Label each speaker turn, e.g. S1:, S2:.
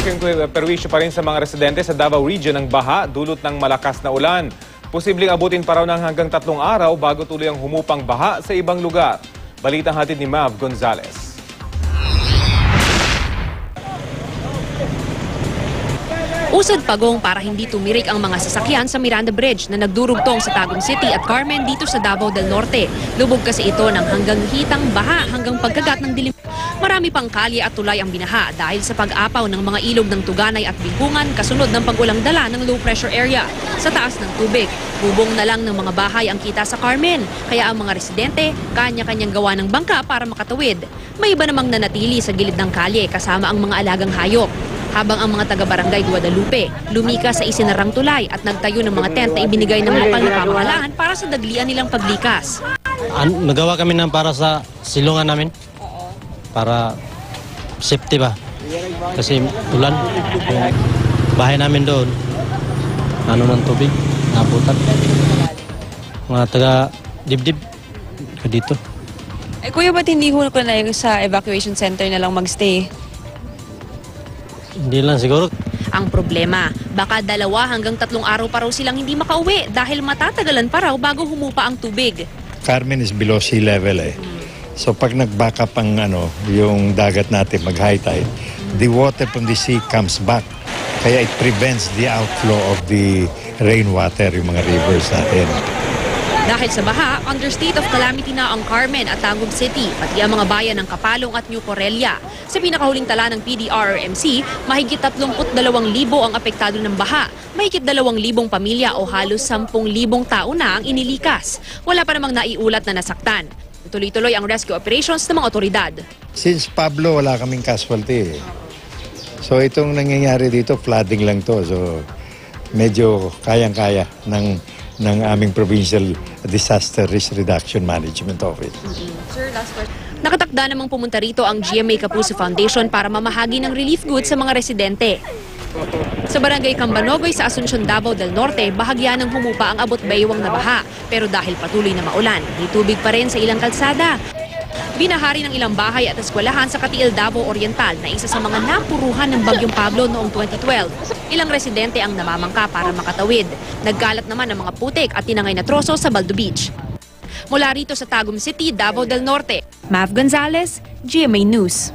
S1: Malaking perwisyo pa rin sa mga residente sa Davao Region ang baha dulot ng malakas na ulan. Posibleng abutin pa raw ng hanggang 3 araw bago tuloy ang humupang baha sa ibang lugar. Balitang hatid ni Mav Gonzalez.
S2: Usad pagong para hindi tumirik ang mga sasakyan sa Miranda Bridge na nagdurugtong sa Tagum City at Carmen dito sa Davao del Norte. Lubog kasi ito ng hanggang hitang baha hanggang pagkagat ng dilim. Marami pang kalye at tulay ang binaha dahil sa pag-apaw ng mga ilog ng Tuganay at Bihungan kasunod ng pag-ulang dala ng low pressure area sa taas ng tubig. Bubong na lang ng mga bahay ang kita sa Carmen, kaya ang mga residente kanya-kanyang gawa ng bangka para makatawid. May iba namang nanatili sa gilid ng kalye kasama ang mga alagang hayop. Habang ang mga taga-barangay Guadalupe lumikas sa isinarang tulay at nagtayo ng mga tent na ibinigay ng lokal na pamahalaan para sa daglian nilang paglikas.
S3: Nagawa kami ng para sa silungan namin. Para safety ba? Kasi ulan. Yung bahay namin doon, ng tubig, nabutan. Mga taga-dibdib dito.
S4: Kuya, ba't hindi ko na sa evacuation center na lang magstay?
S3: Hindi lang siguro.
S2: Ang problema, baka 2 hanggang 3 araw pa raw silang hindi makauwi dahil matatagalan pa raw bago humupa ang tubig.
S5: Carmen is below sea level eh. So pag nag-back up ang yung dagat natin mag-high tide, the water from the sea comes back. Kaya it prevents the outflow of the rainwater, yung mga rivers natin.
S2: Dahil sa baha, under state of calamity na ang Carmen at Tagum City, pati ang mga bayan ng Kapalong at New Correlia. Sa pinakahuling tala ng PDRRMC, mahigit 32,000 ang apektado ng baha. Mahigit 2,000 pamilya o halos 10,000 tao na ang inilikas. Wala pa namang naiulat na nasaktan. Tuloy-tuloy ang rescue operations ng mga otoridad.
S5: Since Pablo, wala kaming casualty. So itong nangyayari dito, flooding lang to. So medyo kayang-kaya ng aming Provincial Disaster Risk Reduction Management Office.
S4: Sir, last question.
S2: Nakatakda namang pumunta rito ang GMA Kapuso Foundation para mamahagi ng relief goods sa mga residente. Sa barangay Cambanogoy sa Asuncion, Davao del Norte, bahagya ng humupa ang abot baywang na baha. Pero dahil patuloy na maulan, may tubig pa rin sa ilang kalsada. Binahari ng ilang bahay at eskwelahan sa Katiil, Davao Oriental na isa sa mga napuruhan ng Bagyong Pablo noong 2012. Ilang residente ang namamangka para makatawid. Nagkalat naman ang mga putik at tinangay na troso sa Baldo Beach. Mula rito sa Tagum City, Davao del Norte, Mav Gonzalez, GMA News.